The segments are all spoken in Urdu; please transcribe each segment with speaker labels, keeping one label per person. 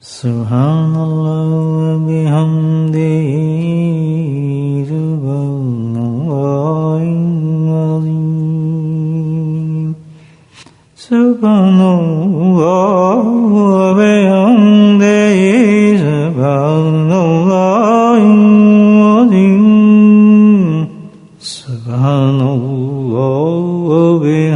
Speaker 1: سبحان اللہ وبحمدہ سبحان اللہ العظیم سبحان اللہ وبحمدہ سبحان اللہ العظیم سبحان اللہ وبحمدہ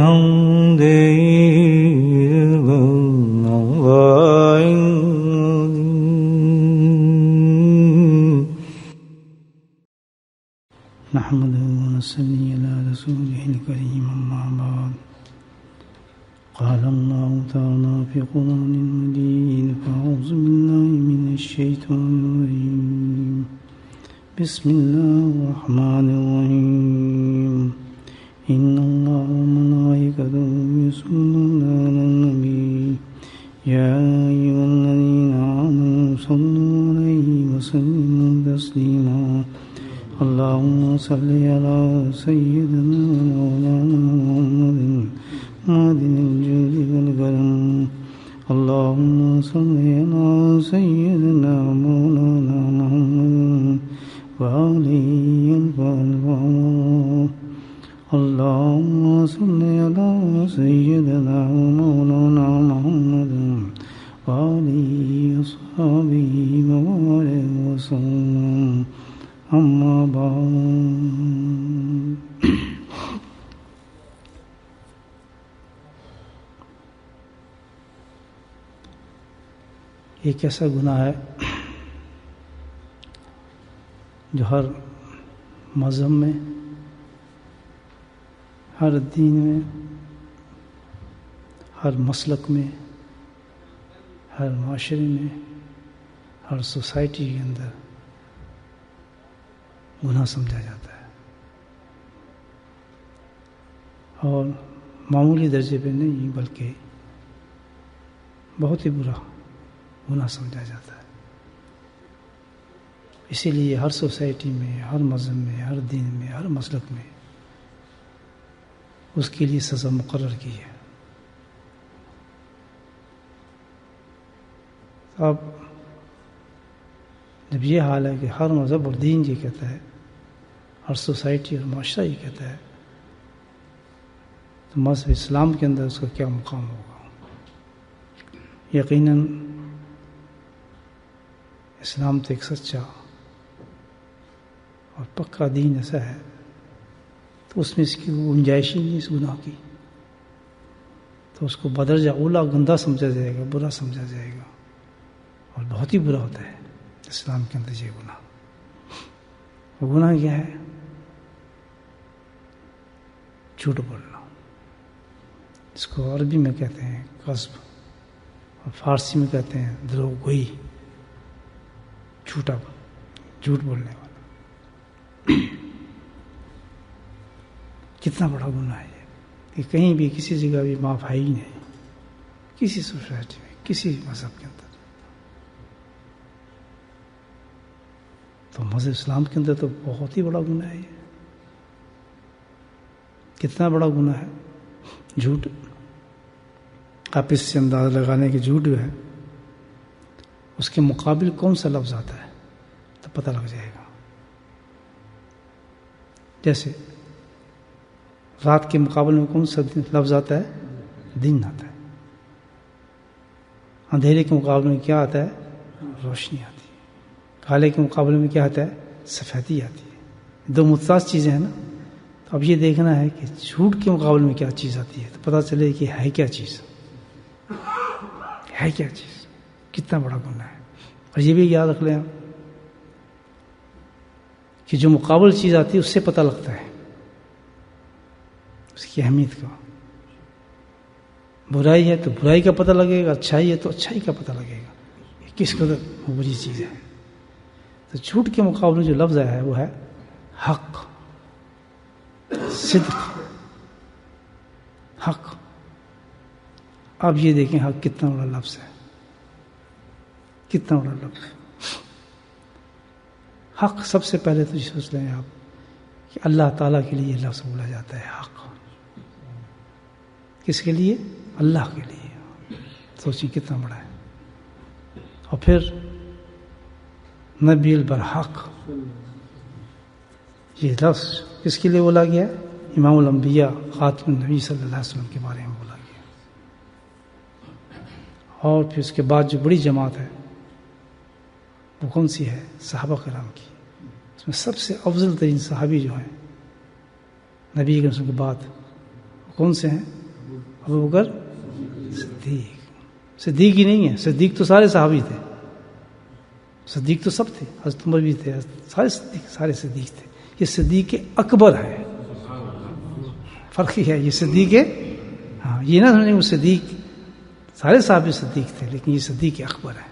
Speaker 1: نحمده ونصلي على رسوله الكريم أما بعد قال الله تعالى في قرآن المجيد فأعوذ بالله من الشيطان الرجيم بسم الله الرحمن الرحيم إن الله وملائكته يصلون على النبي يا أيها الذين آمنوا صلوا عليه وسلموا تسليما اللهم صل على سيدنا مولانا محمد معدن الجود والكرم اللهم صل على سيدنا مولانا محمد وآله الطاهرين اللهم صل على سيدنا مولانا محمد وآله وصحبه وبارك وسلم اما بعد ایک ایسا گناہ ہے جو ہر مذہب میں، ہر دین میں، ہر مسلک میں، ہر معاشرے میں، ہر سوسائٹی کے اندر گناہ سمجھا جاتا ہے، اور معمولی درجے پہ نہیں بلکہ بہت ہی برا گناہ سمجھا جاتا ہے۔ اسی لیے ہر سوسائٹی میں، ہر مذہب میں، ہر دین میں، ہر مسلک میں اس کے لیے سزا مقرر کی ہے۔ اب جب یہ حال ہے کہ ہر مذہب اور دین یہ کہتا ہے، ہر سوسائٹی اور معاشرہ یہ کہتا ہے، تو مذہب اسلام کے اندر اس کا کیا مقام ہوگا؟ یقیناً اسلام تو ایک سچا اور پکا دین ایسا ہے تو اس میں اس کی گنجائش ہی نہیں اس گناہ کی، تو اس کو بدرجہ اولا گندہ سمجھا جائے گا، برا سمجھا جائے گا، اور بہت ہی برا ہوتا ہے اسلام کے اندر یہ گناہ۔ وہ گناہ کیا ہے؟ جھوٹ بولنا، اس کو عربی میں کہتے ہیں کذب، اور فارسی میں کہتے ہیں دروغ گوئی، جھوٹ بولنے والا۔ کتنا بڑا گناہ ہے کہ کہیں بھی کسی جگہ بھی معاف ہے ہی نہیں، کسی سوسائٹی میں، کسی مذہب کے اندر۔ تو مذہب اسلام کے اندر تو بہت ہی بڑا گناہ ہے۔ کتنا بڑا گناہ ہے جھوٹ؟ آپ اس سے اندازہ لگانے کہ جھوٹ جو ہے اس کے مقابل کون سا لفظ آتا ہے تو پتہ لگ جائے گا۔ جیسے رات کے مقابل میں کون سا لفظ آتا ہے؟ دن آتا ہے۔ اندھیرے کے مقابلے میں کیا آتا ہے؟ روشنی آتی ہے۔ کالے کے مقابلے میں کیا آتا ہے؟ سفیدی آتی ہے۔ دو متضاد چیزیں ہیں نا، تو اب یہ دیکھنا ہے کہ جھوٹ کے مقابلے میں کیا چیز آتی ہے تو پتہ چلے کہ ہے کیا چیز، ہے کیا چیز، کتنا بڑا گناہ ہے۔ اور یہ بھی یاد رکھ لیں آپ کہ جو مقابل چیز آتی ہے اس سے پتہ لگتا ہے اس کی اہمیت کا۔ برائی ہے تو برائی کا پتہ لگے گا، اچھائی ہے تو اچھائی کا پتہ لگے گا کہ کس قدر بری چیز ہے۔ تو جھوٹ کے مقابلے جو لفظ ہے وہ ہے حق، صدق، حق۔ اب یہ دیکھیں حق کتنا بڑا لفظ ہے، کتنا بڑا لفظ ہے۔ حق سب سے پہلے تو یہ سوچ لیں آپ کہ اللہ تعالیٰ کے لیے یہ لفظ بولا جاتا ہے حق۔ کس کے لیے؟ اللہ کے لیے۔ سوچیں کتنا بڑا ہے۔ اور پھر نبی البرحق، یہ لفظ کس کے لیے بولا گیا؟ امام الانبیاء خاتم النبی صلی اللہ علیہ وسلم کے بارے میں بولا گیا. اور پھر اس کے بعد جو بڑی جماعت ہے وہ کون سی ہے؟ صحابہ کرام کی. اس میں سب سے افضل ترین صحابی جو ہیں نبی کے رسول کے بعد وہ کون سے ہیں؟ ابوبکر صدیق. صدیق ہی نہیں ہے، صدیق تو سارے صحابی تھے، صدیق تو سب تھے، حضرت عمر بھی تھے، سارے صدیق تھے. یہ صدیق اکبر ہے. فرق یہ ہے، یہ صدیق ہے، ہاں یہ نہ سمجھیں وہ صدیق، سارے صحابی صدیق تھے لیکن یہ صدیق اکبر ہے.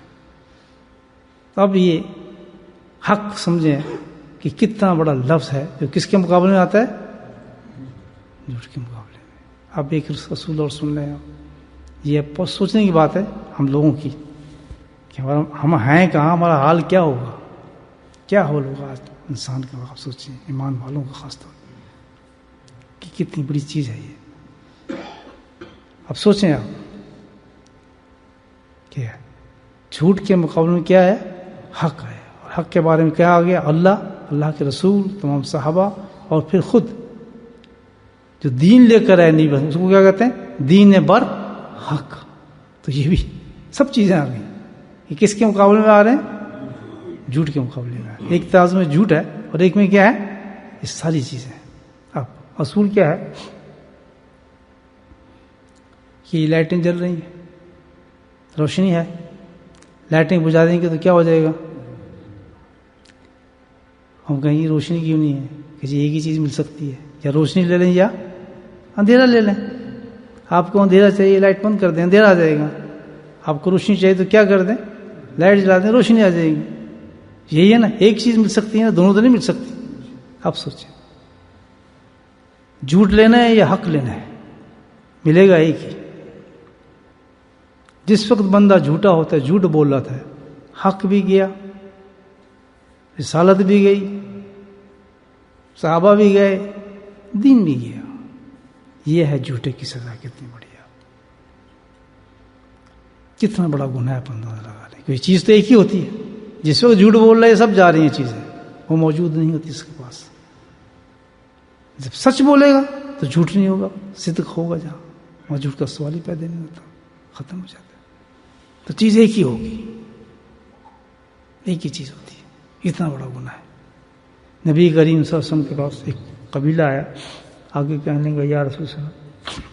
Speaker 1: اب یہ حق سمجھیں کہ کتنا بڑا لفظ ہے جو کس کے مقابلے میں آتا ہے؟ جھوٹ کے مقابلے میں. اب ایک رسول اور سن لیں، یہ بہت سوچنے کی بات ہے ہم لوگوں کی کہ ہم ہیں کہاں، ہمارا حال کیا ہوگا، کیا حال ہوگا آج انسان کا. آپ سوچیں، ایمان والوں کا خاص طور کہ کتنی بڑی چیز ہے یہ. اب سوچیں آپ کہ جھوٹ کے مقابلے میں کیا ہے؟ حق ہے. اور حق کے بارے میں کیا آ گیا؟ اللہ، اللہ کے رسول، تمام صحابہ، اور پھر خود جو دین لے کر آئے نہیں، اس کو کیا کہتے ہیں؟ دین بر حق. تو یہ بھی سب چیزیں آ گئی. یہ کس کے مقابلے میں آ رہے ہیں؟ جھوٹ کے مقابلے میں. ایک طرز میں جھوٹ ہے اور ایک میں کیا ہے؟ یہ ساری چیزیں. اب اصول کیا ہے کہ لائٹیں جل رہی ہیں، روشنی ہے، لائٹیں بجھا دیں گے تو کیا ہو جائے گا؟ ہم کہیں گے روشنی کیوں نہیں ہے کہ جی ایک ہی چیز مل سکتی ہے، یا روشنی لے لیں یا اندھیرا لے لیں. آپ کو اندھیرا چاہیے، لائٹ بند کر دیں، اندھیرا آ جائے گا. آپ کو روشنی چاہیے تو کیا کر دیں؟ لائٹ جلا دیں، روشنی آ جائے گی. یہی ہے نا، ایک چیز مل سکتی ہے نا، دونوں تو نہیں مل سکتی. آپ سوچیں، جھوٹ لینا ہے یا حق لینا ہے؟ ملے گا ایک ہی. جس وقت بندہ جھوٹا ہوتا ہے، جھوٹ بول رہا تھا، حق بھی گیا، رسالت بھی گئی، صحابہ بھی گئے، دین بھی گیا. یہ ہے جھوٹے کی سزا. کتنی بڑھیا، کتنا بڑا گناہ ہے. بندہ لگا لے کوئی چیز تو ایک ہی ہوتی ہے. جس وقت جھوٹ بول رہے ہیں سب جا رہی ہیں چیزیں، وہ موجود نہیں ہوتی اس کے پاس. جب سچ بولے گا تو جھوٹ نہیں ہوگا، صدق ہوگا. جہاں وہاں جھوٹ کا سوال ہی پیدا نہیں ہوتا، ختم ہو جاتا ہے. تو چیز ایک ہی ہوگی، ایک ہی چیز ہوتی ہے. اتنا بڑا گناہ ہے. نبی کریم صلی اللہ علیہ وسلم کے پاس ایک قبیلہ آیا، آگے کہنے لگا یا رسول صلی اللہ علیہ وسلم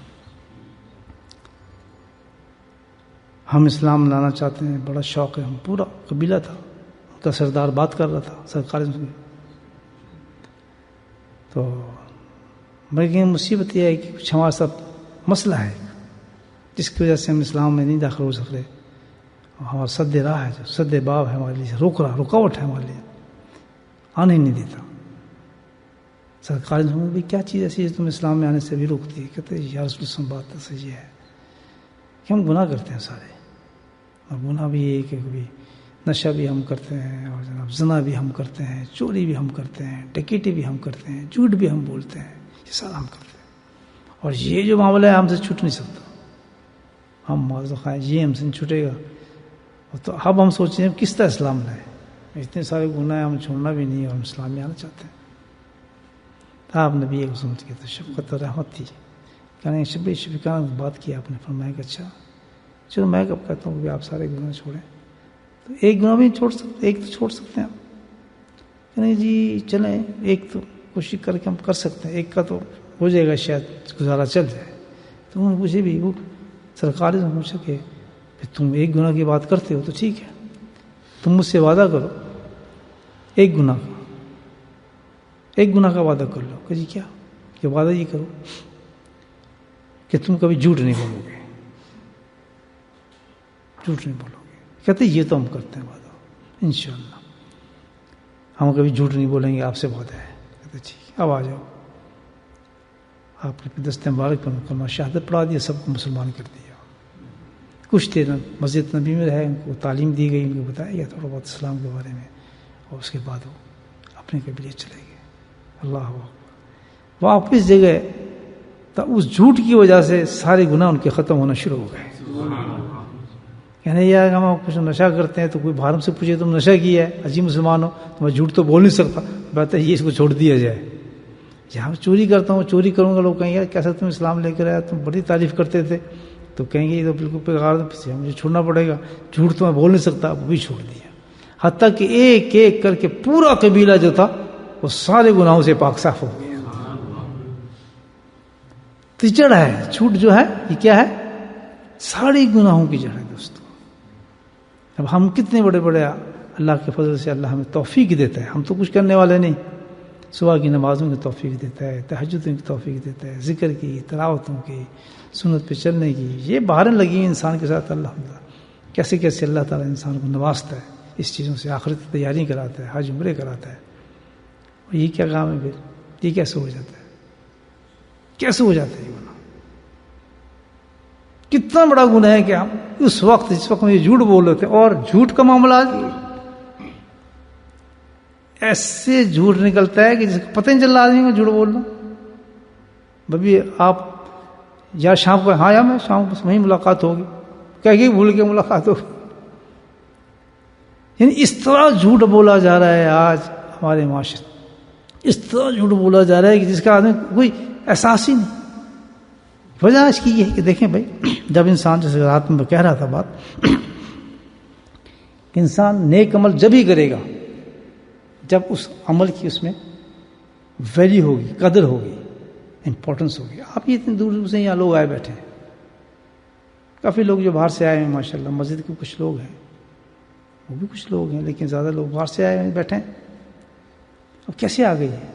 Speaker 1: ہم اسلام لانا چاہتے ہیں، بڑا شوق ہے. ہم پورا قبیلہ تھا، ان کا سردار بات کر رہا تھا، سرکار. تو لیکن مصیبت یہ ہے کہ کچھ ہمارا سب مسئلہ ہے جس کی وجہ سے ہم اسلام میں نہیں داخل ہو سک رہے. ہمارا سد راہ ہے، جو سد باب ہے ہمارے لیے، روک رہا، رکاوٹ ہے ہمارے لیے، آنے نہیں دیتا. سرکار بھی کیا چیز ایسی ہے تم اسلام میں آنے سے بھی روکتی ہے؟ کہتے ہیں یا رسول اللہ بات تو صحیح ہے کہ ہم گناہ کرتے ہیں سارے. اور گناہ بھی یہ کہ کبھی نشہ بھی ہم کرتے ہیں، اور جناب زنا بھی ہم کرتے ہیں، چوری بھی ہم کرتے ہیں، ڈکیٹی بھی ہم کرتے ہیں، جھوٹ بھی ہم بولتے ہیں. یہ سارا ہم کرتے ہیں. اور یہ جو معاملہ ہے ہم سے چھوٹ نہیں سکتا. ہم معذ خواہ یہ ہم سے نہیں چھوٹے گا. تو اب ہم سوچیں ہیں کس طرح اسلام لائے. اتنے سارے گناہ ہم چھوڑنا بھی نہیں، اور ہم اسلام میں آنا چاہتے ہیں. آپ نبی ایک سمجھ کے تو شفقت اور رحمت تھی، کہنے شفقانہ بات کی. آپ نے فرمایا کہ اچھا چلو میں کب کہتا ہوں کہ آپ سارے گناہ چھوڑیں، تو ایک گناہ بھی چھوڑ سکتے، ایک تو چھوڑ سکتے ہیں آپ. کہنے جی چلیں ایک تو کوشش کر کے ہم کر سکتے ہیں، ایک کا تو ہو جائے گا، شاید گزارا چل جائے. تو انہوں نے مجھے بھی وہ سرکار سے پوچھا کہ تم ایک گناہ کی بات کرتے ہو تو ٹھیک ہے، تم مجھ سے وعدہ کرو ایک گناہ کا وعدہ کر لو. کہ جی کیا؟ کہ وعدہ یہ کرو کہ تم کبھی جھوٹ نہیں بولو گے، جھوٹ نہیں بولو گے. کہتے یہ تو ہم کرتے ہیں وعدہ، انشاءاللہ ہم کبھی جھوٹ نہیں بولیں گے، آپ سے وعدہ ہے. کہتے ٹھیک ہے، اب آ جاؤ. آپ نے دست مبارک پر کلمہ شہادت پڑھا دیا، سب کو مسلمان کر دیا. کچھ دیر مسجد نبی میں رہے، ان کو تعلیم دی گئی، ان کو بتایا گیا تھوڑا بہت اسلام کے بارے میں، اور اس کے بعد وہ اپنے قبیلے چلے گئے. اللہ اکبر. واپس جگہ تو اس جھوٹ کی وجہ سے سارے گناہ ان کے ختم ہونا شروع ہو گئے. کہنے یار ہم کچھ نشہ کرتے ہیں تو کوئی باہر سے پوچھے تم نشہ کیا ہے، عجیب مسلمان ہو تو میں جھوٹ تو بول نہیں سکتا، بہتر یہ اس کو چھوڑ دیا جائے. جہاں میں چوری کرتا ہوں، چوری کروں گا، لوگ کہیں گے کیسا تم اسلام لے کر آیا، تم بڑی تعریف کرتے تھے، تو کہیں گے یہ تو بالکل بیکار، مجھے چھوڑنا پڑے گا. جھوٹ تو میں بول نہیں سکتا، وہ بھی چھوڑ دیا. حتیٰ کہ ایک ایک کر کے پورا قبیلہ جو تھا وہ سارے گناہوں سے پاک صاف ہو گیا. تو جڑ ہے جھوٹ جو ہے یہ کیا ہے؟ ساری گناہوں کی جڑ ہے دوستو. اب ہم کتنے بڑے بڑے اللہ کے فضل سے اللہ ہمیں توفیق دیتا ہے، ہم تو کچھ کرنے والے نہیں. صبح کی نمازوں کی توفیق دیتا ہے، تہجدوں کی توفیق دیتا ہے، ذکر کی، تلاوتوں کی، سنت پہ چلنے کی. یہ بہاریں لگی ہیں انسان کے ساتھ. اللہ کیسے کیسے اللہ تعالیٰ انسان کو نوازتا ہے اس چیزوں سے، آخرت کی تیاری کراتا ہے، حج عمرے کراتا ہے. اور یہ کیا کام ہے پھر؟ یہ کیسے ہو جاتا ہے؟ کیسے ہو جاتا ہے یہ گناہ؟ کتنا بڑا گناہ ہے کہ ہم اس وقت جس وقت ہم یہ جھوٹ بول رہے تھے، اور جھوٹ کا معاملہ ایسے جھوٹ نکلتا ہے کہ جس کو پتہ نہیں چل رہا آدمی کو جھوٹ بولنا. بھابھی آپ یا شام کو، ہاں یا میں شام کو وہیں ملاقات ہوگی، کہہ کے بھول کے ملاقات ہوگی. یعنی اس طرح جھوٹ بولا جا رہا ہے آج ہمارے معاشرے، اس طرح جھوٹ بولا جا رہا ہے کہ جس کا آدمی کوئی احساس ہی نہیں. وجہ اس کی یہ ہے کہ دیکھیں بھائی، جب انسان، جیسے رات میں کہہ رہا تھا بات، انسان نیک عمل جب ہی کرے گا جب اس عمل کی اس میں ویلیو ہوگی، قدر ہوگی، امپورٹنس ہوگی. آپ یہ اتنی دور دور سے یہاں لوگ آئے بیٹھے ہیں، کافی لوگ جو باہر سے آئے ہیں ماشاءاللہ، مسجد کے کچھ لوگ ہیں، وہ بھی کچھ لوگ ہیں، لیکن زیادہ لوگ باہر سے آئے ہیں بیٹھے ہیں. اب کیسے آ گئی ہے؟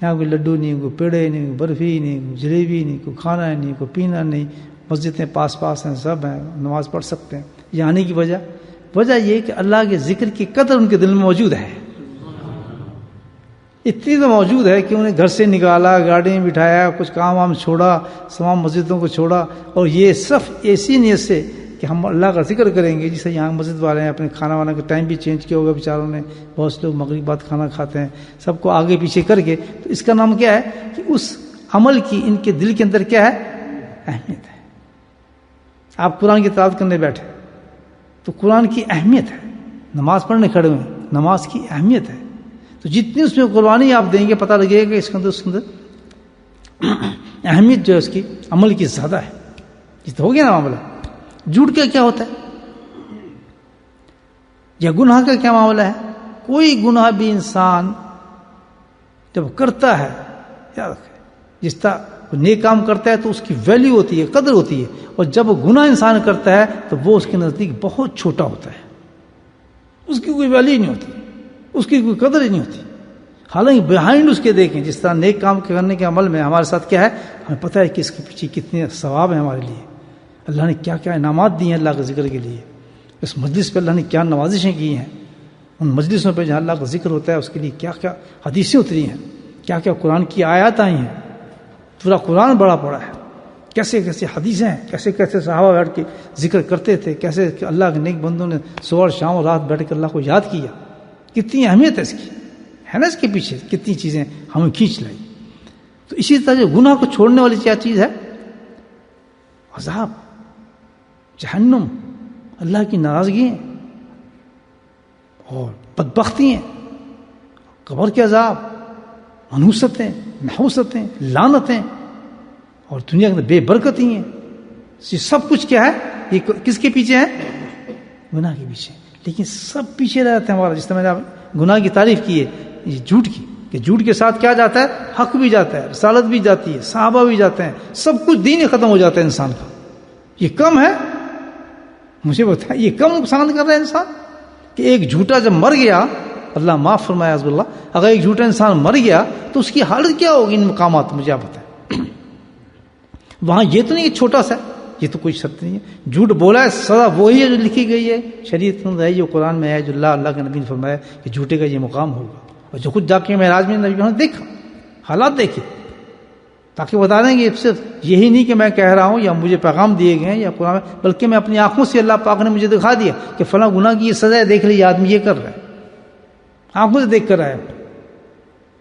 Speaker 1: یہاں کوئی لڈو نہیں، کوئی پیڑے نہیں، کوئی برفی نہیں، کوئی جلیبی نہیں، کوئی کھانا نہیں، کوئی پینا نہیں، مسجدیں پاس پاس ہیں، سب ہیں، نماز پڑھ سکتے ہیں. یہ آنے کی وجہ یہ کہ اللہ کے ذکر کی قدر ان کے دل میں موجود ہے. اتنی تو موجود ہے کہ انہیں گھر سے نکالا، گاڑی میں بٹھایا، کچھ کام وام چھوڑا، تمام مسجدوں کو چھوڑا، اور یہ صرف ایسی نیت سے کہ ہم اللہ کا ذکر کریں گے. جسے یہاں مسجد والے ہیں اپنے کھانا وانا کا ٹائم بھی چینج کیا ہوگا بیچاروں نے، بہت سے لوگ مغرب بعد کھانا کھاتے ہیں، سب کو آگے پیچھے کر کے. تو اس کا نام کیا ہے کہ اس عمل کی ان کے دل کے اندر کیا ہے؟ اہمیت ہے. آپ قرآن کی تلاوت کرنے بیٹھے تو قرآن کی اہمیت ہے، نماز پڑھنے کھڑے ہوئے، نماز کی اہمیت ہے. تو جتنی اس میں قربانی آپ دیں گے پتہ لگے گا کہ اس کے اندر اہمیت جو ہے اس کی عمل کی زیادہ ہے. یہ تو ہو گیا نا معاملہ. جھوٹ کا کیا ہوتا ہے یا گناہ کا کیا معاملہ ہے؟ کوئی گناہ بھی انسان جب کرتا ہے، یاد رکھیں، جس طرح نیک کام کرتا ہے تو اس کی ویلیو ہوتی ہے، قدر ہوتی ہے، اور جب گناہ انسان کرتا ہے تو وہ اس کے نزدیک بہت چھوٹا ہوتا ہے، اس کی کوئی ویلیو نہیں ہوتی، اس کی کوئی قدر ہی نہیں ہوتی. حالانکہ بیہائنڈ اس کے دیکھیں، جس طرح نیک کام کرنے کے عمل میں ہمارے ساتھ کیا ہے، ہمیں پتہ ہے کہ اس کے پیچھے کتنے ثواب ہیں ہمارے لیے، اللہ نے کیا کیا انعامات دیے ہیں اللہ کے ذکر کے لیے، اس مجلس پہ اللہ نے کیا نوازشیں کی ہیں، ان مجلسوں پہ جہاں اللہ کا ذکر ہوتا ہے اس کے لیے کیا کیا حدیثیں اتری ہیں، کیا کیا قرآن کی آیات آئی ہیں، پورا قرآن بڑا پڑا ہے، کیسے کیسے حدیثیں ہیں، کیسے کیسے صحابہ بیٹھ کے ذکر کرتے تھے، کیسے کہ اللہ کے نیک بندوں نے صبح شام اور رات بیٹھ کے اللہ کو یاد کیا. کتنی اہمیت ہے اس کی، ہے نا، اس کے پیچھے کتنی چیزیں ہمیں کھینچ لائی. تو اسی طرح جو گناہ کو چھوڑنے والی کیا چیز ہے؟ عذاب، جہنم، اللہ کی ناراضگی ہیں اور بدبختی ہیں، قبر کے عذاب، منحوستیں، نحوستیں، لعنتیں، اور دنیا کے اندر بے برکتی ہیں. یہ سب کچھ کیا ہے؟ یہ کس کے پیچھے ہے؟ گناہ کے پیچھے. لیکن سب پیچھے رہتے ہیں ہمارا. جس طرح میں نے گناہ کی تعریف کی ہے، یہ جھوٹ کی، کہ جھوٹ کے ساتھ کیا جاتا ہے؟ حق بھی جاتا ہے، رسالت بھی جاتی ہے، صحابہ بھی جاتے ہیں، سب کچھ دین ہی ختم ہو جاتا ہے انسان کا. یہ کم ہے؟ مجھے بتائیں، یہ کم نقصان کر رہا ہے انسان کہ ایک جھوٹا جب مر گیا، اللہ معاف فرمائے عزب اللہ، اگر ایک جھوٹا انسان مر گیا تو اس کی حالت کیا ہوگی ان مقامات؟ مجھے آپ بتائیں. وہاں یہ تو نہیں کہ چھوٹا سا، یہ تو کوئی شرط نہیں ہے. جھوٹ بولا ہے، سزا وہی ہے جو لکھی گئی ہے شریعت میں ہے، جو قرآن میں ہے، جو اللہ کے نبی نے فرمایا کہ جھوٹے کا یہ مقام ہوگا. اور جو خود جا کے معراج میں نبی نے دیکھا، حالات دیکھے، تاکہ بتا دیں گے صرف یہی نہیں کہ میں کہہ رہا ہوں یا مجھے پیغام دیے گئے ہیں یا قرآن، بلکہ میں اپنی آنکھوں سے اللہ پاک نے مجھے دکھا دیا کہ فلاں گناہ کی یہ سزا ہے، دیکھ لیجیے آدمی یہ کر رہا ہے، آنکھوں سے دیکھ کر آیا.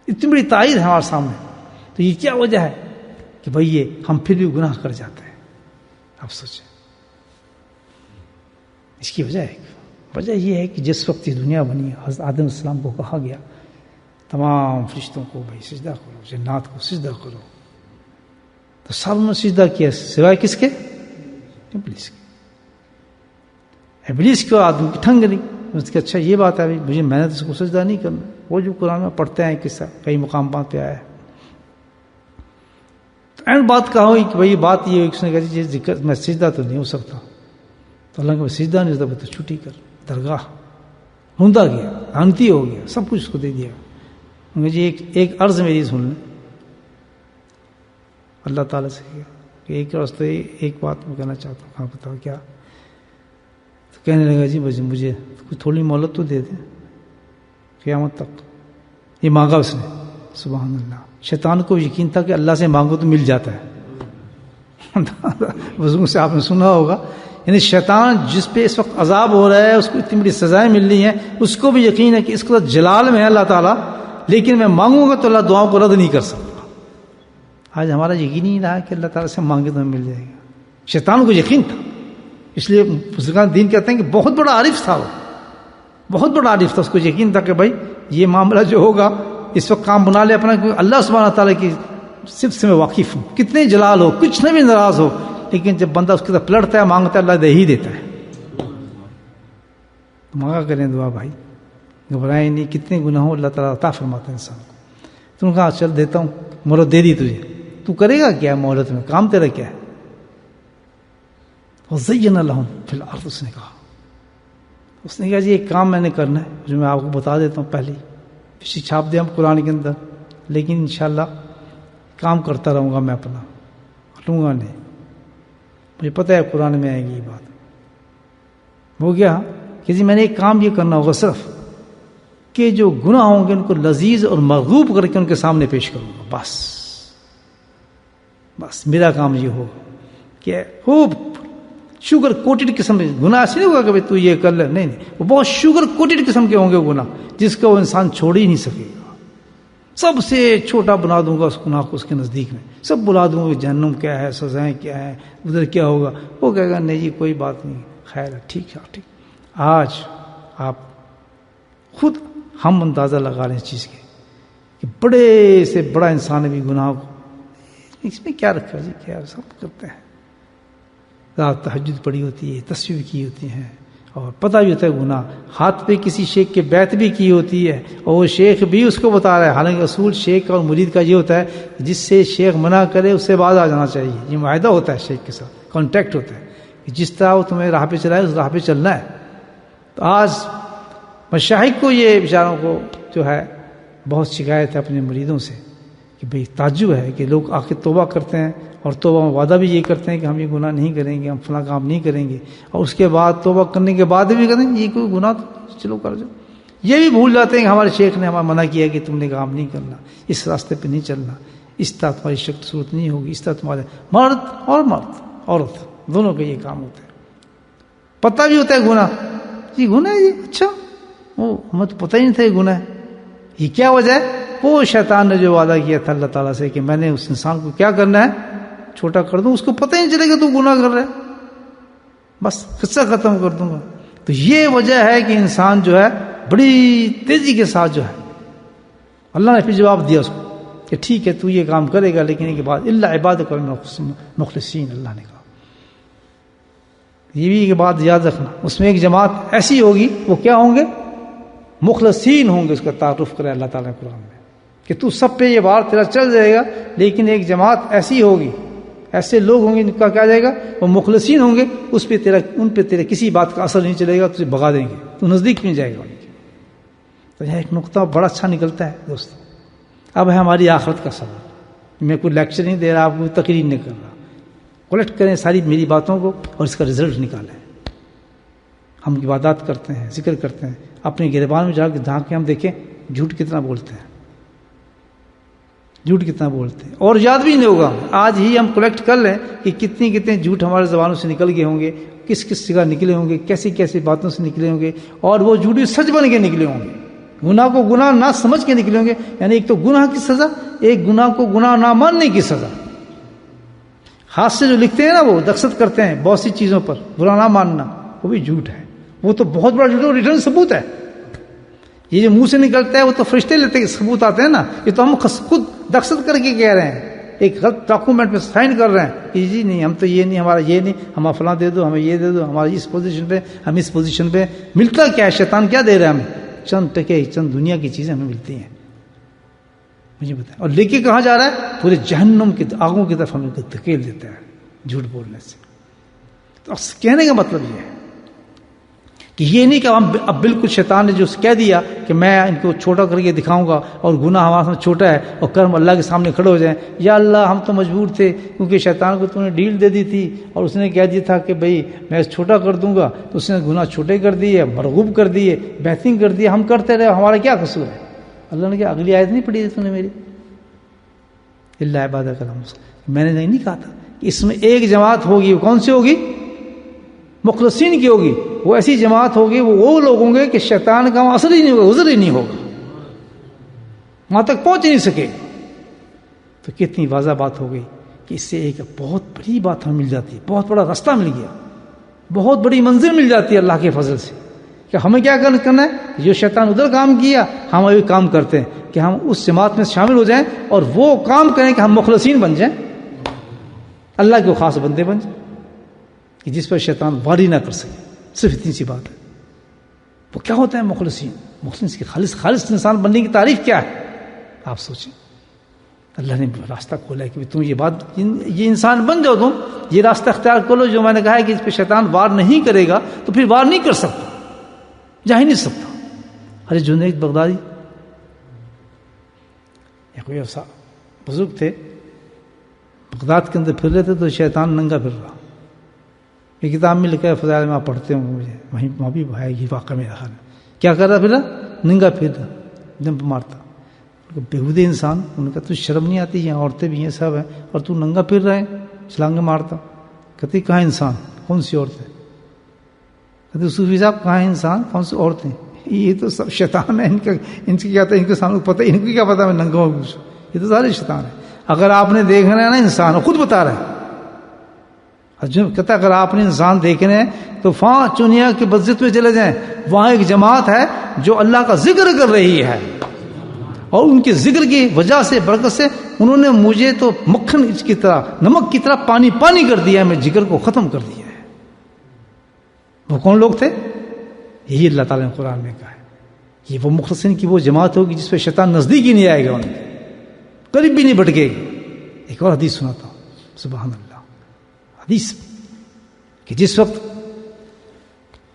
Speaker 1: اتنی بڑی تائید ہے ہمارے سامنے. تو یہ کیا وجہ ہے کہ بھئی یہ ہم پھر بھی گناہ کر جاتے ہیں؟ آپ سوچیں. اس کی وجہ یہ ہے کہ جس وقت یہ دنیا بنی حضرت آدم علیہ السلام کو کہا گیا تمام فرشتوں کو بھائی سجدہ کرو، جنات کو سجدہ کرو، تو سب نے سجدہ کیا سوائے کس کے؟ ابلیس کے۔ ابلیس کو آدم کی ٹھنگ نہیں، اس کے اچھا یہ بات ہے مجھے، میں نے تو اس کو سجدہ نہیں کرنا، وہ جو قرآن میں پڑھتے ہیں قصہ کئی مقامات پہ آیا ہے، تو این بات کہا ہوئی کہ بھائی بات یہ اس نے کہا جی ذکر میں سجدہ تو نہیں ہو سکتا، تو اللہ کہ سجدہ نہیں ہوتا تو چھٹی کر درگاہ، ڈھونڈا گیا، لعنتی ہو گیا، سب کچھ اس کو دے دیا۔ جی ایک عرض میری سن لیں اللہ تعالیٰ سے کہ ایک راستے ایک بات میں کہنا چاہتا ہوں، ہاں بتاؤ کیا؟ تو کہنے لگا جی مجھے کچھ تھوڑی مہلت تو دے دیں قیامت تک۔ یہ مانگا اس نے، سبحان اللہ۔ شیطان کو یقین تھا کہ اللہ سے مانگو تو مل جاتا ہے، بزرگوں سے آپ نے سنا ہوگا، یعنی شیطان جس پہ اس وقت عذاب ہو رہا ہے، اس کو اتنی بڑی سزائیں مل رہی ہیں، اس کو بھی یقین ہے کہ اس کو جلال میں ہے اللہ تعالیٰ، لیکن میں مانگوں گا تو اللہ دعاؤں کو رد نہیں کر سکتا۔ آج ہمارا یقین ہی رہا ہے کہ اللہ تعالیٰ سے مانگے تو ہمیں مل جائے گا، شیطان کو یقین تھا، اس لیے بزرگان دین کہتے ہیں کہ بہت بڑا عارف تھا، وہ بہت بڑا عارف تھا، اس کو یقین تھا کہ بھائی یہ معاملہ جو ہوگا اس وقت کام بنا لے اپنا، کیونکہ اللہ سبحانہ تعالیٰ کی صرف سے میں واقف ہوں، کتنے جلال ہو، کچھ نہ بھی ناراض ہو، لیکن جب بندہ اس کی طرف پلٹتا ہے مانگتا ہے اللہ دے ہی دیتا ہے۔ مانگا کریں دعا بھائی، گھبرائیں نہیں، کتنے گناہوں اللہ تعالیٰ عطا فرماتا ہے انسان کو۔ تم نے کہا چل دیتا ہوں، مہلت دے دی تجھے، تو کرے گا کیا مہلت میں؟ کام تیرا کیا ہے؟ وَزَيَّنَ لَهُمْ فِي الْأَرْضِ، اس نے کہا جی ایک کام میں نے کرنا ہے جو میں آپ کو بتا دیتا ہوں، پہلے پچھلی چھاپ دیں ہم قرآن کے اندر، لیکن انشاءاللہ کام کرتا رہوں گا میں، اپنا ہٹوں گا نہیں، مجھے پتہ ہے قرآن میں آئے گی یہ بات۔ ہو گیا کہ جی میں نے ایک کام یہ کرنا ہوگا صرف کہ جو گناہ ہوں گے ان کو لذیذ اور مرغوب کر کے ان کے سامنے پیش کروں گا، بس میرا کام یہ ہوگا کہ خوب شوگر کوٹڈ قسم کے گناہ، ایسے نہیں ہوگا کہ تو یہ کر لے، نہیں، وہ بہت شوگر کوٹڈ قسم کے ہوں گے گناہ، جس کا وہ انسان چھوڑ ہی نہیں سکے گا۔ سب سے چھوٹا بنا دوں گا اس گناہ کو، اس کے نزدیک میں سب بلا دوں گا، جہنم کیا ہے، سزائیں کیا ہے، ادھر کیا ہوگا، وہ کہے گا نہیں جی کوئی بات نہیں، خیر ہے، ٹھیک ہے ٹھیک۔ آج آپ خود ہم اندازہ لگا لیں اس چیز کے کہ بڑے سے بڑا انسان بھی گناہ کو اس میں کیا رکھا جی، کیا سب کرتے ہیں، رات تہجد پڑی ہوتی ہے، تسبیح کی ہوتی ہیں، اور پتہ بھی ہوتا ہے گناہ، ہاتھ پہ کسی شیخ کے بیعت بھی کی ہوتی ہے، اور وہ شیخ بھی اس کو بتا رہا ہے، حالانکہ اصول شیخ اور مرید کا یہ ہوتا ہے جس سے شیخ منع کرے اس سے باز آ جانا چاہیے، یہ معاہدہ ہوتا ہے شیخ کے ساتھ، کانٹیکٹ ہوتا ہے کہ جس طرح وہ تمہیں راہ پہ چلائے اس راہ پہ چلنا ہے۔ تو آج مشائخ کو یہ بیچاروں کو جو ہے بہت شکایت ہے اپنے مریدوں سے کہ بھئی تعجب ہے کہ لوگ آ کے توبہ کرتے ہیں، اور توبہ میں وعدہ بھی یہ کرتے ہیں کہ ہم یہ گناہ نہیں کریں گے، ہم فلاں کام نہیں کریں گے، اور اس کے بعد توبہ کرنے کے بعد بھی کہتے ہیں یہ کوئی گناہ تو چلو کر جاؤ۔ یہ بھی بھول جاتے ہیں کہ ہمارے شیخ نے ہمیں منع کیا کہ تم نے کام نہیں کرنا، اس راستے پہ نہیں چلنا، اس طرح تمہاری شکل صورت نہیں ہوگی، اس طرح تمہارے مرد عورت دونوں کا یہ کام ہوتا ہے، پتہ بھی ہوتا ہے گناہ، یہ گناہ ہے، یہ اچھا وہ ہمیں تو پتہ ہی نہیں تھا یہ گناہ ہے۔ یہ کیا وجہ ہے؟ وہ شیطان نے جو وعدہ کیا تھا اللہ تعالیٰ سے کہ میں نے اس انسان کو کیا کرنا ہے، چھوٹا کر دوں، اس کو پتہ ہی نہیں چلے گا تو گناہ کر رہا ہے، بس قصہ ختم کر دوں گا۔ تو یہ وجہ ہے کہ انسان جو ہے بڑی تیزی کے ساتھ جو ہے، اللہ نے پھر جواب دیا اس کو کہ ٹھیک ہے تو یہ کام کرے گا، لیکن کے بعد اللہ عبادک المخلصین، اللہ نے کہا یہ بھی ایک بات یاد رکھنا، اس میں ایک جماعت ایسی ہوگی، وہ کیا ہوں گے؟ مخلصین ہوں گے، اس کا تعارف کرے اللہ تعالیٰ نے قرآن میں کہ تو سب پہ یہ بار تیرا چل جائے گا، لیکن ایک جماعت ایسی ہوگی، ایسے لوگ ہوں گے ان کا کیا جائے گا، وہ مخلصین ہوں گے، اس پہ تیرا ان پہ تیرے کسی بات کا اثر نہیں چلے گا، تجھے بھگا دیں گے، تو نزدیک نہیں جائے گا ان کے۔ تو یہ ایک نقطہ بڑا اچھا نکلتا ہے دوستو۔ اب ہے ہماری آخرت کا سوال، میں کوئی لیکچر نہیں دے رہا، آپ کو تقریر نہیں کر رہا، کلیکٹ کریں ساری میری باتوں کو اور اس کا رزلٹ نکالیں۔ ہم عبادات کرتے ہیں، ذکر کرتے ہیں، اپنے گریبان میں جا کے جھانک کے ہم دیکھیں جھوٹ کتنا بولتے ہیں، جھوٹ کتنا بولتے ہیں، اور یاد بھی نہیں ہوگا۔ آج ہی ہم کلیکٹ کر لیں کہ کتنے جھوٹ ہمارے زبانوں سے نکل گئے ہوں گے، کس کس جگہ نکلے ہوں گے، کیسی کیسی باتوں سے نکلے ہوں گے، اور وہ جھوٹ بھی سچ بن کے نکلے ہوں گے، گناہ کو گناہ نہ سمجھ کے نکلے ہوں گے۔ یعنی ایک تو گناہ کی سزا، ایک گناہ کو گناہ نہ ماننے کی سزا۔ ہاتھ سے جو لکھتے ہیں نا، وہ دقت کرتے ہیں بہت سی چیزوں پر، برا نہ ماننا، وہ بھی جھوٹ ہے۔ وہ تو بہت بڑا ریٹرن ثبوت ہے. یہ جو منہ سے نکلتا ہے وہ تو فرشتے لیتے ہیں ثبوت آتے ہیں نا. یہ تو ہم خود دستخط کر کے کہہ رہے ہیں, ایک غلط ڈاکومنٹ پہ سائن کر رہے ہیں کہ جی نہیں ہم تو یہ نہیں, ہمارا یہ نہیں, ہمیں فلاں دے دو, ہمیں یہ دے دو, ہماری اس پوزیشن پہ, ہم اس پوزیشن پہ. ملتا کیا ہے؟ شیطان کیا دے رہا ہے ہمیں؟ چند ٹکے, چند دنیا کی چیزیں ہمیں ملتی ہیں. مجھے بتائیں, اور لے کے کہاں جا رہا ہے؟ پورے جہنم کی آگوں کی طرف ہمیں دھکیل دیتا ہے جھوٹ بولنے سے. تو کہنے کا مطلب یہ ہے کہ یہ نہیں کہ ہم اب بالکل شیطان نے جو کہہ دیا کہ میں ان کو چھوٹا کر کے دکھاؤں گا اور گناہ ہمارے سامنے چھوٹا ہے اور کرم اللہ کے سامنے کھڑے ہو جائیں. یا اللہ ہم تو مجبور تھے کیونکہ شیطان کو تو نے ڈیل دے دی تھی اور اس نے کہہ دیا تھا کہ بھئی میں چھوٹا کر دوں گا, تو اس نے گناہ چھوٹے کر دیے, مرغوب کر دیے, بہترین کر دیے, ہم کرتے رہے, ہمارا کیا قصور ہے؟ اللہ نے کہا اگلی آیت نہیں پڑھی تھی نے میری, اللہ عبادہ کلام. میں نے نہیں کہا تھا کہ اس میں ایک جماعت ہوگی, وہ کون سی ہوگی؟ مخلصین کی ہوگی. وہ ایسی جماعت ہوگی, وہ لوگ ہوں گے کہ شیطان کا وہاں اثر ہی نہیں ہوگا, عذر ہی نہیں ہوگا, وہاں تک پہنچ ہی نہیں سکے. تو کتنی واضح بات ہو گئی کہ اس سے ایک بہت بڑی بات ہمیں مل جاتی ہے, بہت بڑا راستہ مل گیا, بہت بڑی منزل مل جاتی ہے اللہ کے فضل سے. کہ ہمیں کیا کرنا ہے؟ جو شیطان ادھر کام کیا ہم ابھی کام کرتے ہیں کہ ہم اس جماعت میں شامل ہو جائیں اور وہ کام کریں کہ ہم مخلصین بن جائیں, اللہ کے خاص بندے بن جائیں کہ جس پر شیطان واری نہ کر سکے. صرف اتنی سی بات ہے. وہ کیا ہوتا ہے مخلصین؟ مخلص کی خالص انسان بننے کی تعریف کیا ہے؟ آپ سوچیں. اللہ نے راستہ کھولا ہے کہ تم یہ بات, یہ انسان بن جاؤ, تم یہ راستہ اختیار کر لو جو میں نے کہا ہے کہ اس پہ شیطان وار نہیں کرے گا تو پھر وار نہیں کر سکتا, جا ہی نہیں سکتا. ارے جنید بغدادی یا کوئی بزرگ تھے, بغداد کے اندر پھر رہے تھے تو شیطان ننگا پھر رہا. یہ کتاب میں لکھا ہے, فضائل میں آپ پڑھتے ہوں, مجھے وہاں بھی ہے یہ واقعہ میرا خیال ہے. کیا کر رہا پھر؟ ننگا پھر رہا, جمپ مارتا. بےہودے انسان, انہوں نے کہا تو شرم نہیں آتی, یہاں عورتیں بھی ہیں, سب ہیں, اور تو ننگا پھر رہا ہے, چھلانگے مارتا. کہتے کہاں انسان, کون سی عورتیں؟ کہتے صوفی صاحب کہاں انسان, کون سی عورتیں؟ یہ تو سب شیطان ہے, ان کی کیا تھا, ان کے سامنے پتہ, ان کو کیا پتا میں ننگا ہوں, یہ تو سارے شیطان ہے. اگر آپ نے دیکھنا ہے نا انسان, خود بتا رہا ہے. کہتا اگر آپ نے انسان دیکھنے ہیں تو فاں چنیا کی مسجد میں چلے جائیں, وہاں ایک جماعت ہے جو اللہ کا ذکر کر رہی ہے, اور ان کے ذکر کی وجہ سے, برکت سے, انہوں نے مجھے تو مکھن کی طرح, نمک کی طرح پانی کر دیا ہے, میں ذکر کو ختم کر دیا ہے. وہ کون لوگ تھے؟ یہی اللہ تعالیٰ نے قرآن میں کہا ہے. یہ وہ مخلصین کی وہ جماعت ہوگی جس پہ شیطان نزدیک ہی نہیں آئے گا, ان کے قریب بھی نہیں بھٹکے گی. ایک اور حدیث سناتا ہوں, سبحان اللہ. حدیث کہ جس وقت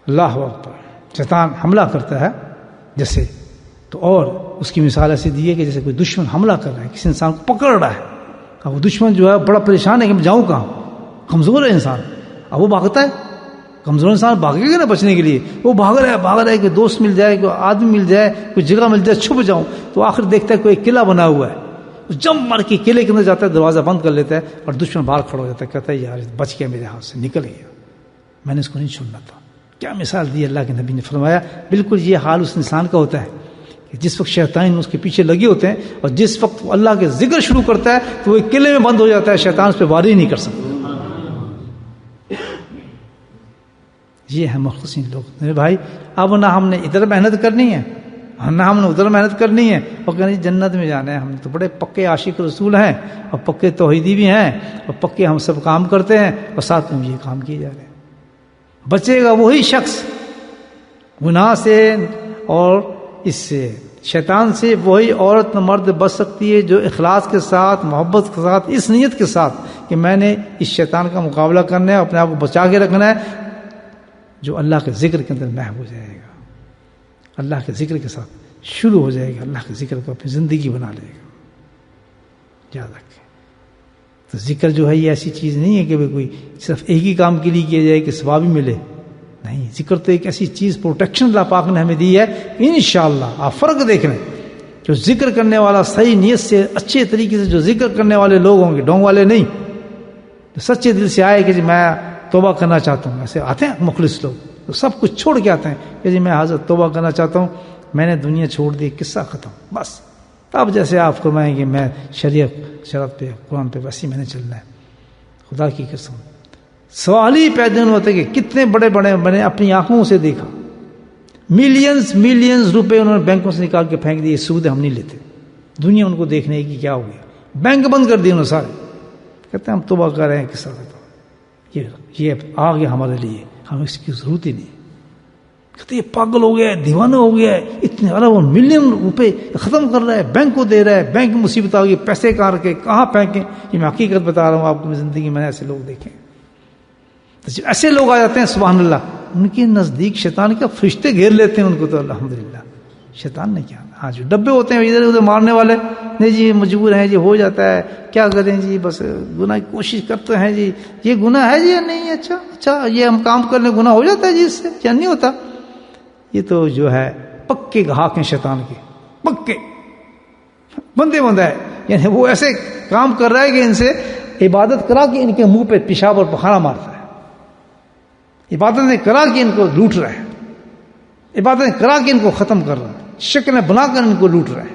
Speaker 1: اللہ اکبر شیطان حملہ کرتا ہے جیسے, تو اور اس کی مثال ایسی دی ہے کہ جیسے کوئی دشمن حملہ کر رہا ہے, کسی انسان کو پکڑ رہا ہے, اب وہ دشمن جو ہے بڑا پریشان ہے کہ میں جاؤں کہاں, کمزور ہے انسان, اب وہ بھاگتا ہے. کمزور انسان بھاگے گا نا بچنے کے لیے, وہ بھاگ رہا ہے کہ دوست مل جائے, کوئی آدمی مل جائے, کوئی جگہ مل جائے, چھپ جاؤں. تو آخر دیکھتا ہے کوئی قلعہ بنا ہوا ہے, جم مار کے قلعے کے اندر جاتا ہے, دروازہ بند کر لیتا ہے, اور دشمن باہر کھڑا ہو جاتا ہے, کہتا ہے یار بچ گیا میرے ہاتھ سے, نکل گیا, میں نے اس کو نہیں چھوڑنا تھا. کیا مثال دی اللہ کے نبی نے فرمایا. بالکل یہ حال اس انسان کا ہوتا ہے کہ جس وقت شیطان اس کے پیچھے لگے ہوتے ہیں, اور جس وقت وہ اللہ کے ذکر شروع کرتا ہے تو وہ قلعے میں بند ہو جاتا ہے, شیطان اس پہ واری نہیں کر سکتا. یہ ہے مخلصین لوگ. میرے بھائی, اب نہ ہم نے ادھر محنت کرنی ہے, نہ ہم نے ادھر محنت کرنی ہے, اور کہنا جنت میں جانا ہے. ہم تو بڑے پکے عاشق رسول ہیں, اور پکے توحیدی بھی ہیں, اور پکے ہم سب کام کرتے ہیں, اور ساتھ میں یہ کام کیے جا رہے ہیں. بچے گا وہی شخص گناہ سے اور اس سے شیطان سے, وہی عورت مرد بچ سکتی ہے جو اخلاص کے ساتھ, محبت کے ساتھ, اس نیت کے ساتھ کہ میں نے اس شیطان کا مقابلہ کرنا ہے, اپنے آپ کو بچا کے رکھنا ہے, جو اللہ کے ذکر کے اندر محو ہو جائے گا, اللہ کے ذکر کے ساتھ شروع ہو جائے گا, اللہ کے ذکر کو اپنی زندگی بنا لے گا. یاد رکھیں. تو ذکر جو ہے یہ ایسی چیز نہیں ہے کہ کوئی صرف ایک ہی کام کے لیے کیا جائے کہ ثواب ہی ملے. نہیں, ذکر تو ایک ایسی چیز, پروٹیکشن اللہ پاک نے ہمیں دی ہے. انشاءاللہ آپ فرق دیکھ لیں, جو ذکر کرنے والا صحیح نیت سے اچھے طریقے سے جو ذکر کرنے والے لوگ ہوں گے, ڈونگ والے نہیں, جو سچے دل سے آئے کہ جی میں توبہ کرنا چاہتا ہوں. ایسے آتے ہیں مخلص لوگ تو سب کچھ چھوڑ کے آتے ہیں کہ جی میں حضرت توبہ کرنا چاہتا ہوں, میں نے دنیا چھوڑ دی, قصہ ختم بس. اب جیسے آپ فرمائیں گے میں شرط پہ, قرآن پہ, ویسے میں نے چلنا ہے. خدا کی قسم سوال ہی پیدا نہیں ہوتا کہ کتنے بڑے بڑے میں نے اپنی آنکھوں سے دیکھا, ملینز روپے انہوں نے بینکوں سے نکال کے پھینک دیے، سود ہم نہیں لیتے. دنیا ان کو دیکھنے کی کیا ہو گیا، بینک بند کر دیے انہوں نے سارے. کہتے ہیں ہم توبہ کر رہے ہیں کس طرح، یہ آ گیا ہمارے لیے، ہمیں اس کی ضرورت ہی نہیں. کہتے یہ پاگل ہو گیا ہے، دیوانہ ہو گیا ہے، اتنے ارب ملین روپے ختم کر رہا ہے، بینک کو دے رہا ہے، بینک میں مصیبت آ گئی، پیسے کہاں رکھے، کہاں پھینکیں. یہ میں حقیقت بتا رہا ہوں آپ کو، زندگی میں ایسے لوگ دیکھیں. ایسے لوگ آ جاتے ہیں سبحان اللہ، ان کے نزدیک شیطان کا فرشتے گھیر لیتے ہیں ان کو. تو الحمدللہ شیطان نے کیا، ہاں جو ڈبے ہوتے ہیں ادھر ادھر مارنے والے، نہیں جی مجبور ہیں جی، ہو جاتا ہے، کیا کریں جی، بس گناہ کی کوشش کرتے ہیں جی، یہ گناہ ہے جی یا نہیں، اچھا یہ ہم کام کرنے گناہ ہو جاتا ہے جی اس سے یا نہیں ہوتا. یہ تو جو ہے پکے گاہک ہیں شیطان کے، پکے بندے ہے. یعنی وہ ایسے کام کر رہا ہے کہ ان سے عبادت کرا کے ان کے منہ پہ پیشاب اور پخانا مارتا ہے، عبادتیں کرا کے ان کو لوٹ رہا ہے، عبادتیں کرا کے ان کو ختم کر رہا ہے، شکلیں بنا کر ان کو لوٹ رہا ہے.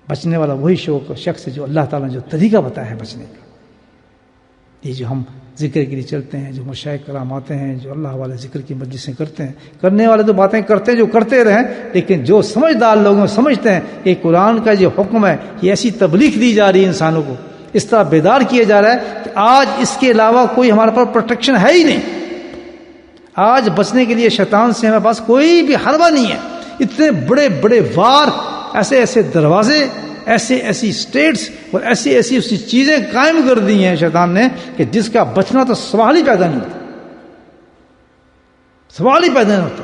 Speaker 1: بچنے والا وہی شخص ہے جو اللہ تعالیٰ نے جو طریقہ بتایا ہے بچنے کا. یہ جو ہم ذکر کے لیے چلتے ہیں، جو مشائخ کرام آتے ہیں، جو اللہ والے ذکر کی مجلسیں کرتے ہیں، کرنے والے تو باتیں کرتے ہیں جو کرتے رہیں، لیکن جو سمجھدار لوگ ہیں سمجھتے ہیں کہ قرآن کا جو حکم ہے یہ ایسی تبلیغ دی جا رہی ہے انسانوں کو، اس طرح بیدار کیا جا رہا ہے کہ آج اس کے علاوہ کوئی ہمارے پاس پروٹیکشن ہے ہی نہیں. آج بچنے کے لیے شیطان سے ہمارے پاس کوئی بھی حربہ نہیں ہے. اتنے بڑے بڑے وار، ایسے دروازے، ایسی اسٹیٹس اور ایسی چیزیں قائم کر دی ہیں شیطان نے کہ جس کا بچنا تو سوال ہی پیدا نہیں ہوتا، سوال ہی پیدا نہیں ہوتا.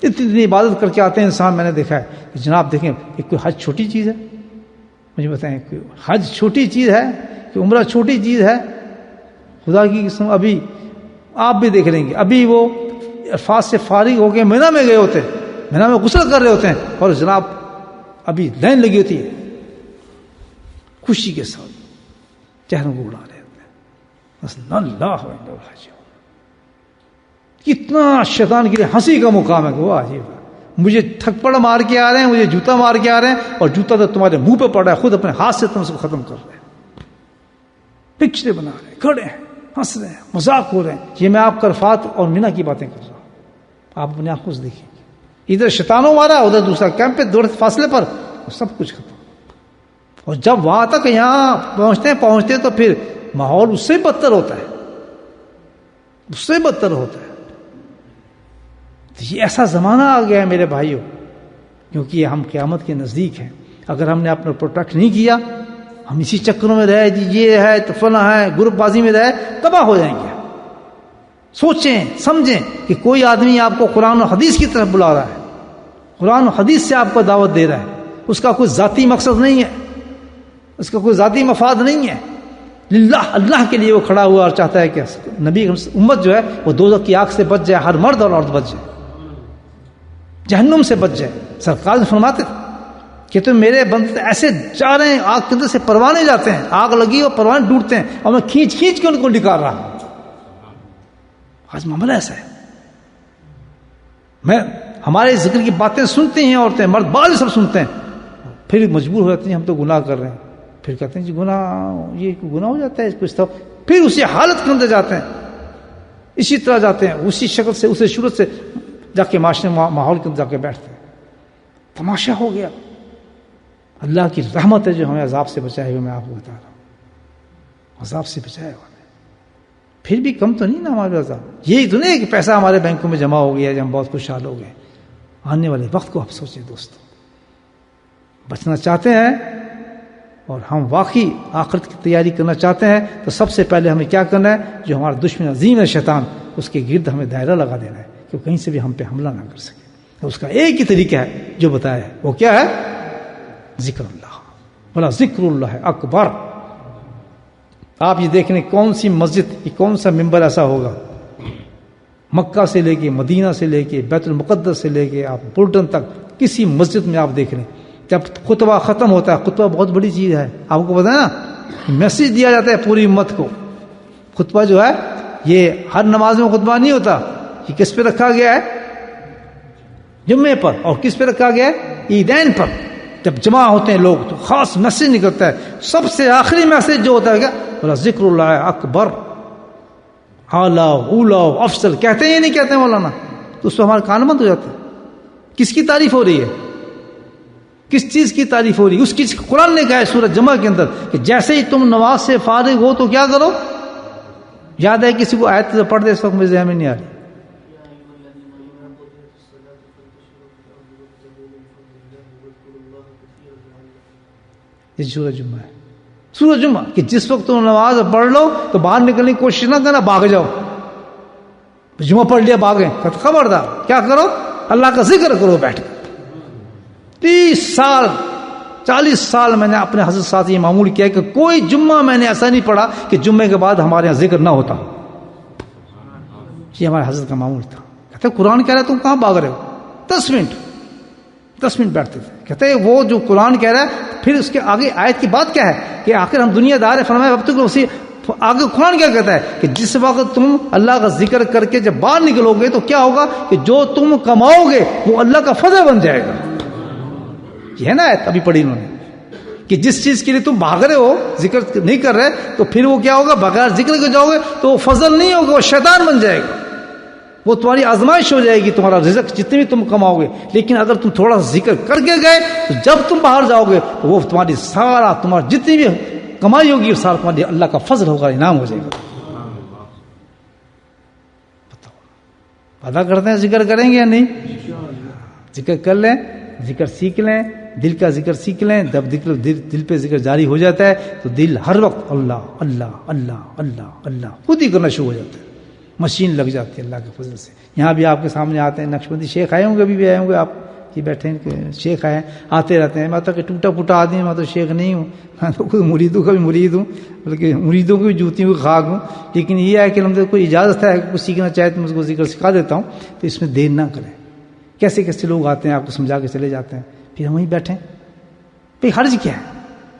Speaker 1: اتنی عبادت کر کے آتے ہیں انسان. میں نے دیکھا ہے کہ جناب دیکھیں کہ کوئی حج چھوٹی چیز ہے، مجھے بتائیں کوئی حج چھوٹی چیز ہے کہ عمرہ چھوٹی چیز ہے؟ خدا کی قسم ابھی آپ بھی دیکھ لیں گے، ابھی وہ عرفات سے فارغ ہو کے مینا میں گئے ہوتے ہیں، مینا میں غسل کر رہے ہوتے ہیں، اور جناب ابھی لائن لگی ہوتی ہے، خوشی کے ساتھ چہروں کو اڑا رہے ہوتے ہیں. بس اللہ کتنا شیطان کے لیے ہنسی کا مقام ہے کہ وہ عجیب، مجھے تھپڑ مار کے آ رہے ہیں، مجھے جوتا مار کے آ رہے ہیں، اور جوتا تو تمہارے منہ پہ پڑ رہا ہے، خود اپنے ہاتھ سے تم اس کو ختم کر رہے ہیں، پکچریں بنا رہے ہیں، کھڑے ہیں، ہنس رہے ہیں، مذاق ہو رہے ہیں. یہ میں آپ عرفات اور مینا کی باتیں کر رہا ہوں، آپ اپنے آنکھوں سے دیکھیں. ادھر شیطانوں مارا، ادھر دوسرا کیمپ پہ دور فاصلے پر، سب کچھ ختم. اور جب وہاں تک یہاں پہنچتے تو پھر ماحول اس سے بدتر ہوتا ہے، اس سے بدتر ہوتا ہے. یہ ایسا زمانہ آ گیا ہے میرے بھائیوں، کیونکہ ہم قیامت کے نزدیک ہیں. اگر ہم نے اپنا پروٹیکٹ نہیں کیا، ہم اسی چکروں میں رہے، جی یہ ہے تو فلاں ہے، گروپ بازی میں رہے، تباہ ہو جائیں گے. سوچیں سمجھیں کہ کوئی آدمی آپ کو قرآن و حدیث کی طرف بلا رہا ہے، قرآن و حدیث سے آپ کو دعوت دے رہا ہے، اس کا کوئی ذاتی مقصد نہیں ہے، اس کا کوئی ذاتی مفاد نہیں ہے، للہ اللہ کے لیے وہ کھڑا ہوا اور چاہتا ہے کہ نبی امت جو ہے وہ دوزخ کی آگ سے بچ جائے، ہر مرد اور عورت بچ جائے، جہنم سے بچ جائے. سرکار فرماتے تھے کہ تم میرے بندے ایسے جا رہے ہیں، آگ کے اندر سے پروانے جاتے ہیں، آگ لگی اور پروانے ڈوبتے ہیں، اور میں کھینچ کے ان کو نکال رہا ہوں. آج معاملہ ایسا ہے. ہمارے ذکر کی باتیں سنتی ہیں عورتیں، مرد بال سب سنتے ہیں، پھر مجبور ہو جاتے ہیں ہم تو گناہ کر رہے ہیں، پھر کہتے ہیں جی گناہ، یہ گناہ ہو جاتا ہے کچھ، تو پھر اسی حالت کے اندر جاتے ہیں، اسی طرح جاتے ہیں، اسی شکل سے، اسی صورت سے جا کے معاشرے ماحول کے اندر جا کے بیٹھتے ہیں. تماشا ہو گیا. اللہ کی رحمت ہے جو ہمیں عذاب سے بچائے ہوئے، میں آپ کو بتا رہا ہوں، عذاب سے بچائے ہوا. پھر بھی کم تو نہیں نا ہمارے عذاب. یہی تو نہیں کہ پیسہ ہمارے بینکوں میں جمع ہو گیا، ہم بہت خوشحال ہو گئے. آنے والے وقت کو آپ سوچیں دوستو. بچنا چاہتے ہیں اور ہم واقعی آخرت کی تیاری کرنا چاہتے ہیں تو سب سے پہلے ہمیں کیا کرنا ہے؟ جو ہمارا دشمن عظیم ہے شیطان، اس کے گرد ہمیں دائرہ لگا دینا ہے کہ کہیں سے بھی ہم پہ حملہ نہ کر سکے. اس کا ایک ہی طریقہ ہے جو بتایا ہے، وہ کیا ہے؟ ذکر اللہ. بولا ذکر اللہ اکبر. آپ یہ دیکھ لیں کون سی مسجد، کون سا ممبر ایسا ہوگا، مکہ سے لے کے، مدینہ سے لے کے، بیت المقدس سے لے کے آپ بلٹن تک، کسی مسجد میں آپ دیکھ لیں جب خطبہ ختم ہوتا ہے، خطبہ بہت بڑی چیز ہے، آپ کو پتا ہے نا، میسج دیا جاتا ہے پوری امت کو. خطبہ جو ہے یہ ہر نماز میں خطبہ نہیں ہوتا. یہ کس پہ رکھا گیا ہے؟ جمعے پر. اور کس پہ رکھا گیا ہے؟ عیدین پر. جب جمع ہوتے ہیں لوگ تو خاص میسج نکلتا ہے. سب سے آخری میسج جو ہوتا ہے کیا؟ بولا ذکر اللہ اکبر، اعلیٰ اولا افضل. کہتے ہیں یہ نہیں کہتے ہیں مولانا؟ تو اس پہ ہمارا کان بند ہو جاتا ہے. کس کی تعریف ہو رہی ہے؟ کس چیز کی تعریف ہو رہی ہے؟ اس چیز قرآن نے کہا ہے سورۃ جمعہ کے اندر کہ جیسے ہی تم نماز سے فارغ ہو تو کیا کرو. یاد ہے کسی کو آیت پڑھ دے اس وقت مجھے ذہن میں نہیں آ رہی. یہ سورۃ جمعہ ہے. سورۃ جمعہ کہ جس وقت تم نماز پڑھ لو تو باہر نکلنے کی کوشش نہ کرنا, بھاگ جاؤ. جمعہ پڑھ لیا بھاگیں, خبردار کیا کرو, اللہ کا ذکر کرو بیٹھ کر. 30 سال 40 سال میں نے اپنے حضرت ساتھ یہ معمول کیا کہ کوئی جمعہ میں نے ایسا نہیں پڑھا کہ جمعے کے بعد ہمارے یہاں ذکر نہ ہوتا. یہ ہمارے حضرت کا معمول تھا. کہتے قرآن کہہ رہا ہے تم کہاں بھاگ رہے ہو, 10 منٹ بیٹھتے تھے. کہتے وہ جو قرآن کہہ رہا ہے پھر اس کے آگے آیت کی بات کیا ہے کہ آخر ہم دنیا دار ہے. فرمایا اب تک اسی آگے قرآن کیا کہتا ہے کہ جس وقت تم اللہ کا ذکر کر کے جب باہر نکلو گے تو کیا ہوگا کہ جو تم کماؤ گے وہ اللہ کا فضل بن جائے گا. یہ ہے نا آیت ابھی پڑھی انہوں نے کہ جس چیز کے لیے تم بھاگ رہے ہو, ذکر نہیں کر رہے, تو پھر وہ کیا ہوگا, بغیر ذکر کے جاؤ گے تو وہ فضل نہیں ہوگا, وہ شیطان بن جائے گا. وہ تمہاری آزمائش ہو جائے گی, تمہارا رزق جتنے بھی تم کماؤ گے. لیکن اگر تم تھوڑا ذکر کر کے گئے تو جب تم باہر جاؤ گے تو وہ تمہاری سارا تمہاری جتنی بھی کمائی ہوگی سارا تمہاری اللہ کا فضل ہوگا, انعام ہو جائے گا. بتاؤ وعدہ کرتے ہیں ذکر کریں گے یا نہیں؟ ذکر کر لیں, ذکر سیکھ لیں, دل کا ذکر سیکھ لیں. جب دل پہ ذکر جاری ہو جاتا ہے تو دل ہر وقت اللہ اللہ اللہ اللہ اللہ خود ہی کرنا شروع ہو جاتا ہے. مشین لگ جاتی ہے اللہ کے فضل سے. یہاں بھی آپ کے سامنے آتے ہیں نقشبندی شیخ آئے ہوں گے, ابھی بھی آئے ہوں گے, آپ یہ بیٹھے ہیں شیخ آئے آتے رہتے ہیں. میں تو کہ ٹوٹا پھوٹا آدمی, میں تو شیخ نہیں ہوں, میں تو خود مریدوں کا بھی مرید ہوں, بلکہ مریدوں کی بھی جوتیوں کی خاک ہوں. لیکن یہ ہے کہ ہم تو کوئی اجازت ہے کچھ سیکھنا چاہے تو میں اس کو ذکر سکھا دیتا ہوں, تو اس میں دیر نہ کریں. کیسے کیسے لوگ آتے ہیں آپ کو سمجھا کے چلے جاتے ہیں, پھر ہم وہیں بیٹھیں. بھائی حرج کیا ہے,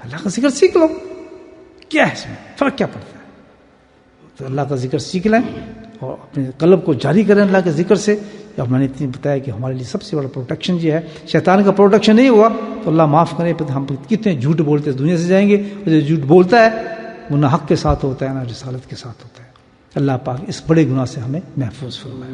Speaker 1: اللہ کا ذکر سیکھ لو, کیا ہے اس میں فرق کیا پڑتا ہے. تو اللہ کا ذکر سیکھ لیں اور اپنے قلب کو جاری کریں اللہ کے ذکر سے. اب میں نے اتنی بتایا کہ ہمارے لیے سب سے بڑا پروٹیکشن یہ ہے. شیطان کا پروٹیکشن نہیں ہوا تو اللہ معاف کرے, ہم کتنے جھوٹ بولتے دنیا سے جائیں گے. اور جو جھوٹ بولتا ہے وہ نہ حق کے ساتھ ہوتا ہے نہ رسالت کے ساتھ ہوتا ہے. اللہ پاک اس بڑے گناہ سے ہمیں محفوظ فرمائے.